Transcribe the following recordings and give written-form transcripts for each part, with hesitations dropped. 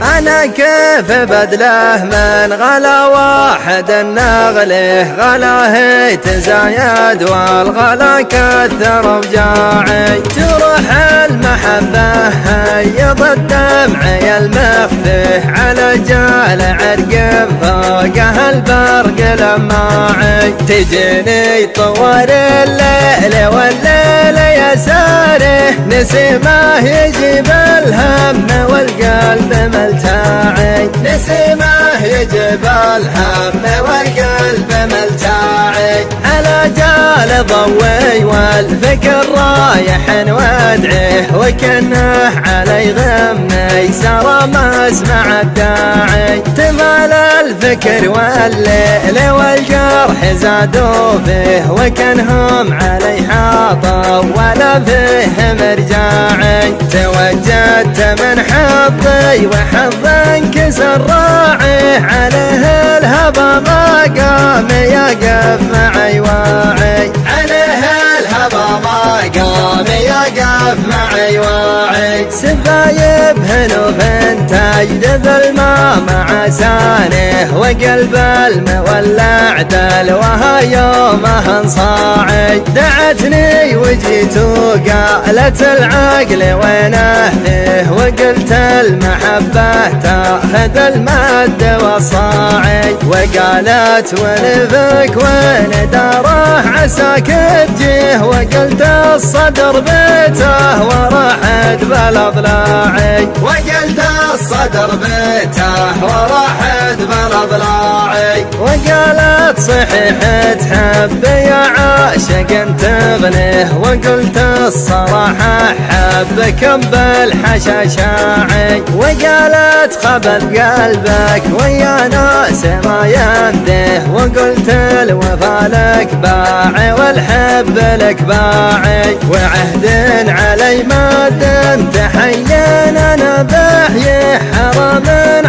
أنا كيف بدله من غلا واحد النغله، غلاه تزايد والغلا كثر بجاعي. جرح المحبة هيض الدمع المخفيه، على جال عرق فوقه البرق لماعي. تجيني طوال الليل والليل يساره، نسيمه يجيب الهم والقلب ملتاعي. نسيمه يجيب الهم والقلب ملتاعي. على جال ضوي والفكر رايح وادعيه، وكنه علي غمي سرى ما اسمع الداعي. تمال الفكر والليل والجرح زادوا فيه، وكنهم علي حاطوا ولا فيه مرجاعي. توجدت من حظي وحظ انكسر راعي، عليه الهبى ما قام يقف معي واعي. عليه الهبى ما قام يقف معي واعي. سفايب هنوف تجذب الماء مع سانه، وقلب المولع دل وها يومه انصاعي. دعتني وجيت وقالت العقل وينه فيه، وقلت المحبة تاخذ المد والصاعي. وقالت ونفك وين داره عساك تجيه، وقلت الصدر بيته ورحت بالاضلاعي. وقلت الصدر بيته ورحت بالاضلاعي. وقالت صحيح تحب يا عاشق تغنيه، وقلت الصراحة حبك بالحشاشاعي. وقالت خبل قلبك ويا ناس ما ينديه، وقلت الوفا لك باعي والحب لك باعي. وعهد علي ما دمت حيا انا بحيه، حرام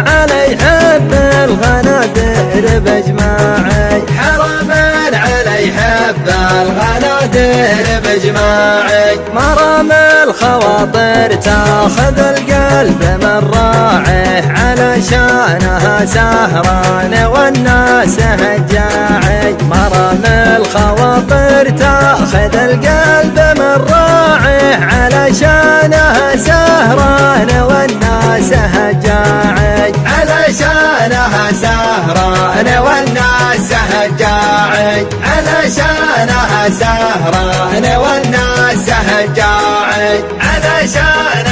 علي حب الغنادير بجماعي. حرام علي حب الغنادير بجماعي. مرام الخواطر تاخذ القلب من راعيه، علشانها سهران والناس هجاعي. مرام الخواطر تاخذ القلب من راعيه، علشانها سهران والناس هجاعي. علشانها سهران والناس هجاعي. علشانها سهران والناس هجاعي. علشان